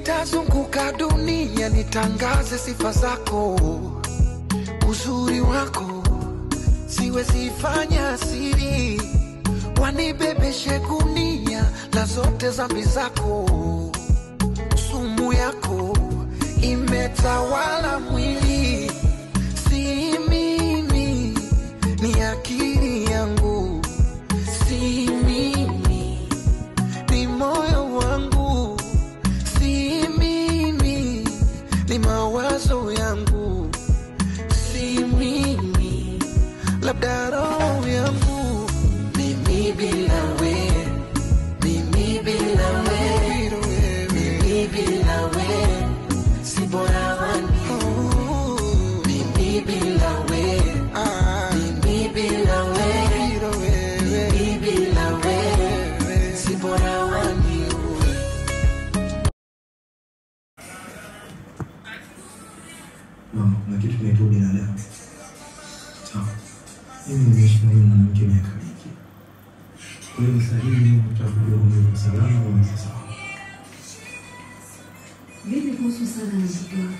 Nitazunguka dunia nitangaze sifa zako, uzuri wako siwezi fanya siri, wanibebeshe gunia la zote dhambi zako. Sumu yako imetawala mwili, si mimi, ni akili yangu, si mimi, ni moyo wangu, si mimi, ni mawazo yangu, si mimi, labda roho yangu. Mimi bila we, mimi bila we, mimi bila we, si bora wani. Mimi bila we, mimi bila we, mimi bila we, si bora wani. Mama, kuna kitu kinaitwa binadamu. Sawa. Mimi nimeishi na mwanamke miaka mingi. Kwa hiyo sahihi mtakujua kwa salama au sasa. Vipi kuhusu sana na mtoto wako?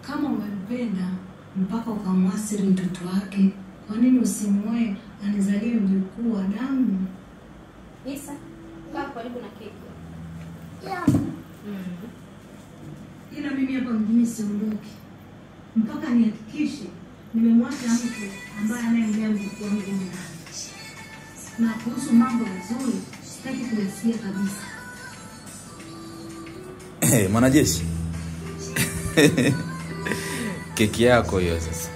Kama umempenda mpaka ukamwasiri mtoto wake, kwa nini usimwoe anizalie mjukuu wa damu? Isa, kaa karibu na keki. Ila mimi hapa mjini siondoki mpaka nihakikishe nimemwacha mtu ambaye anayemlea mjukuu wangu ndani. Na kuhusu mambo mazuri sitaki kuyasikia kabisa. Mwanajeshi. Keki yako hiyo sasa.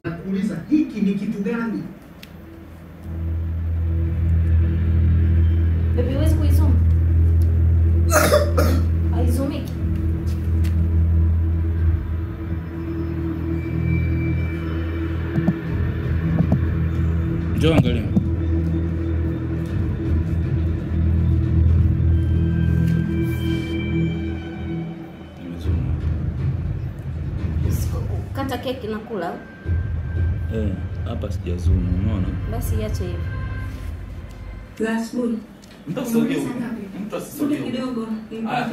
Nakuuliza hiki ni kitu gani? Baby, huwezi kuizuma? Haizumiki. Njoo angalia. Kata keki na kula. Hapa sijazoom, unaona? Basi iache hivi. Glass boy. Mtu asisogee kidogo.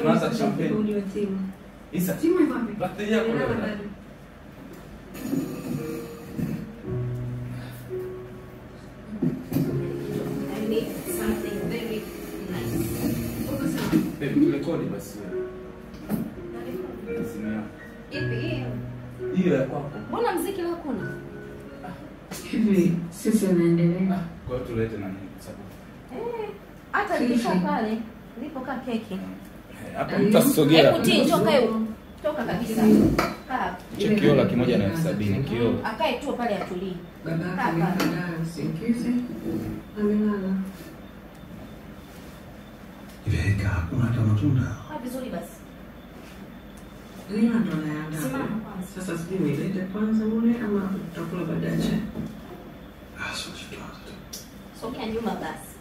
Tunaanza champagne. Isa. Timu ipi? Birthday yako leo. I need something very nice. Baby, rekodi basi. Ipi hiyo? Hiyo ya kwako. Mbona muziki leo kuna? Hivi sisi tunaendelea. Kwa hiyo tulete nani sababu? Hata nilipo pale, nilipokaa keki. Hapa mtu asisogea. Hebu njoo kae. Toka kabisa. Kaa. Chekio la 170 kioo. Akae tu pale atulie. Baba amelala usingizi. Amelala. Hivi hakuna hata matunda. Vizuri basi. Lina ndo naandaa. Simama kwanza. Sasa sijui nilete kwanza ule ama tutakula baadaye. Sio chochote. Sogea nyuma basi.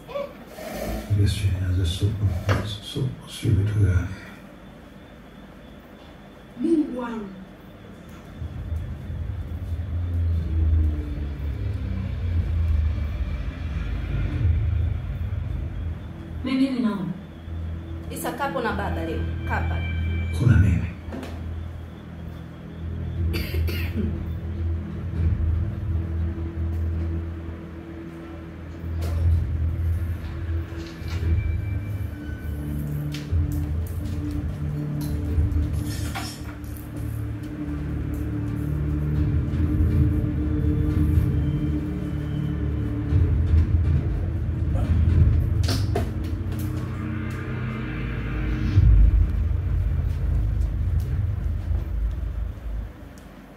Yesu anaanza supu sio vitu gani? Mungu wangu. Nini naona? Isa kapo na baba leo. Kapa. Kuna nini?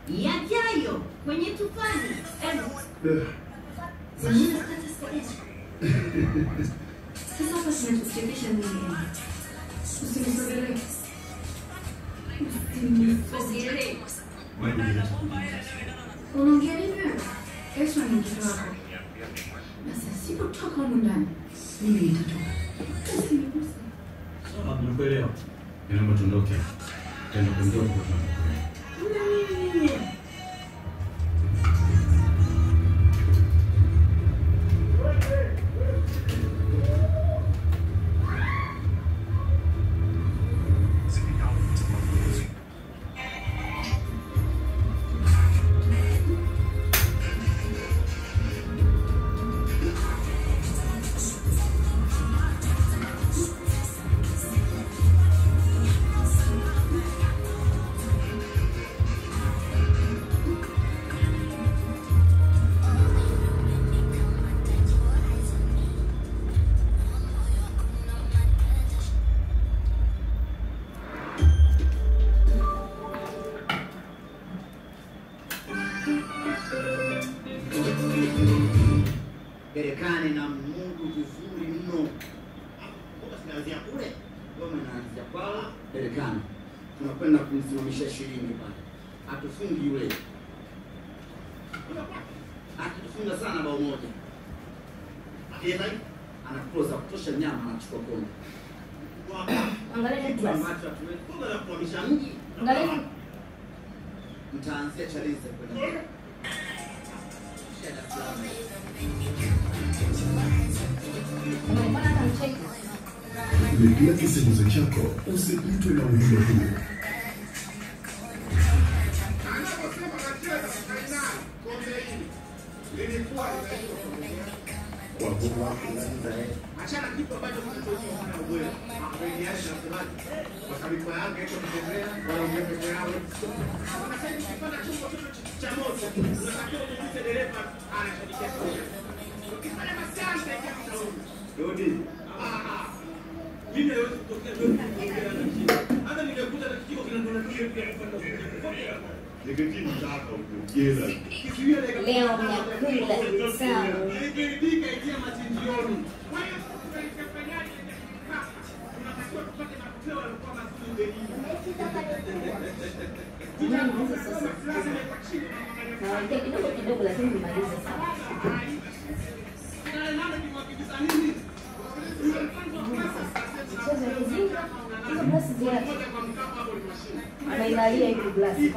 Yajayo kwenye tufani. Sasa hapa tunachekesha nini? Usisogelee. Usisogelee. Unaongea nini wewe? Kesho ni mtoto wako. Na sasa sipotoka huko ndani, mimi nitatoka. Sawa, nimekuelewa. Naomba tuondoke. Tenda kuondoka kwa Marekani na Mungu vizuri mno. Kwa tunaanzia kule, wewe unaanzia kwa Marekani. Tunakwenda kumsimamisha shilingi pale. Atufungi yule. Akitufunga sana bao moja. Akienda anakloza kutosha nyama anachukua kombe. Angalia kitu ambacho tumefunga na kuhamisha mji. Angalia. Mtaanzia Chaliza kwenda. Lipia kisimbuzi chako usipitwe na ujumbe huu. Achana kitu ambacho mnachokiona na ubwela. Hakueliaje na semaji. Kwa sababu yake hicho kitembea wala ungepeke yao. Unasema ukipanda chombo cha moto, unatakiwa ujue dereva anashadikia kwa. Ukifanya masianza yake mtaoni. Dodi. Mimi leo kutokea ndio kuongea na kile. Hata ningekuta na kikio kinadona kile pia kupanda. Negative zako ukiela. Leo mnakula sawa. Ningepika itia machinjioni. Kwa hiyo tutafanyaje? Unatakiwa tupate matokeo yalikuwa mazuri. Naongea kidogo kidogo lakini nimalize sawa. Hizo glasi ziache. Anailalia hizo glasi.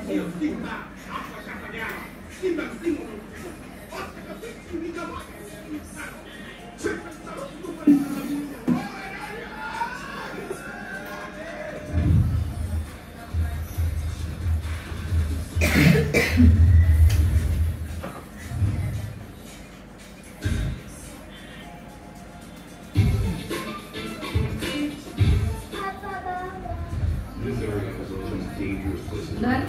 Done?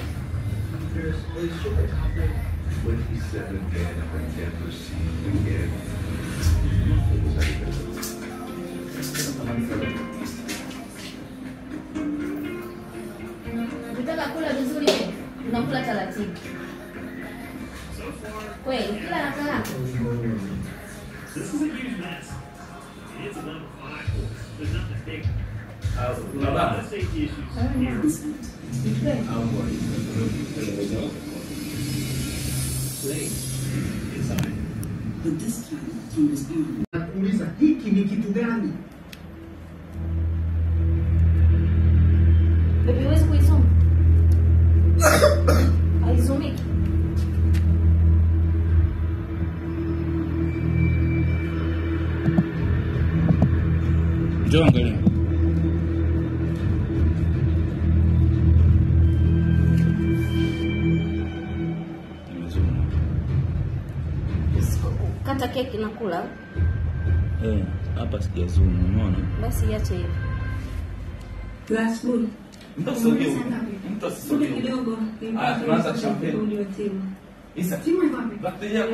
27 men I've never seen again. Ukitaka kula vizuri unakula taratibu. Kweli, kila na kala. This is a huge mess. It's a number 5. There's nothing big. Una baba? Safety issues here. But this time, from his arm. Nakuuliza hiki ni kitu gani? Baby, huwezi kuisoma. Haisomeki. Njoo angalia. Kata keki na kula. Hapa sijazuma, unaona? Basi iache hivi. Glass full. Mtu asogee. Mtu asogee. Kidogo. Tunaanza champagne. Isa. Timu iko wapi? Bakteria yako.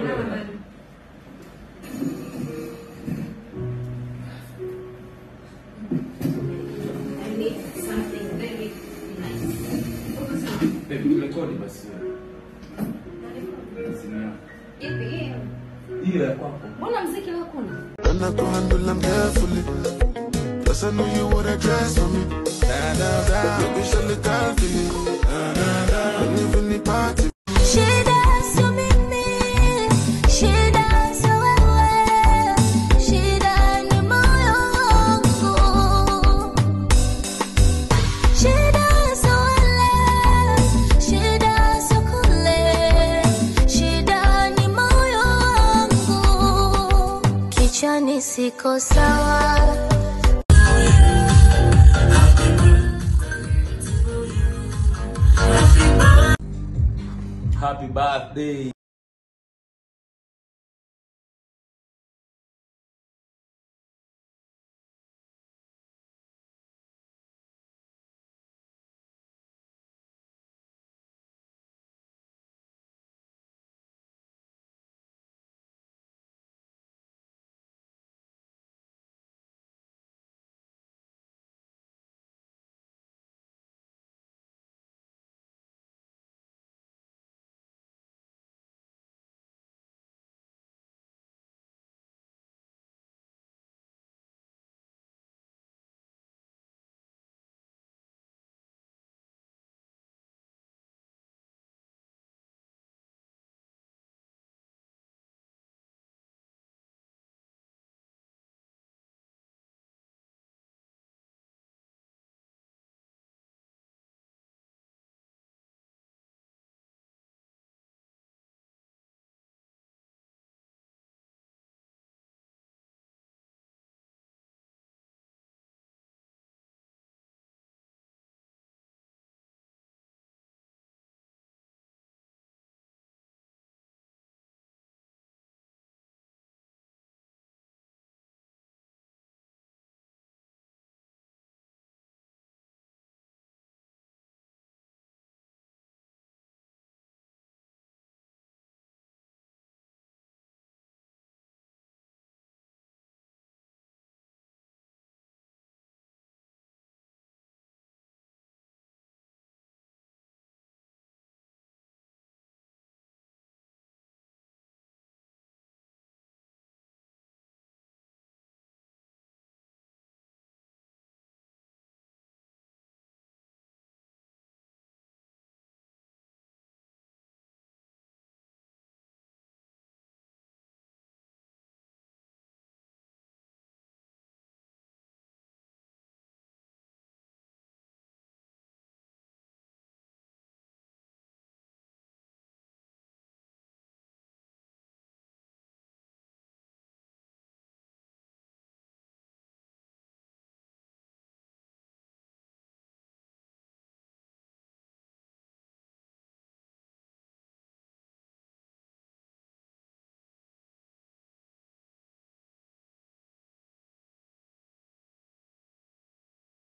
I need something very nice. Baby, rekodi basi. Ipi? Hiyo ya kwako. Mbona mziki wako una? And I go handle them carefully. Plus I know you would dress for me. Maybe she'll look out for me. And even the party. Siko sawa. Happy birthday.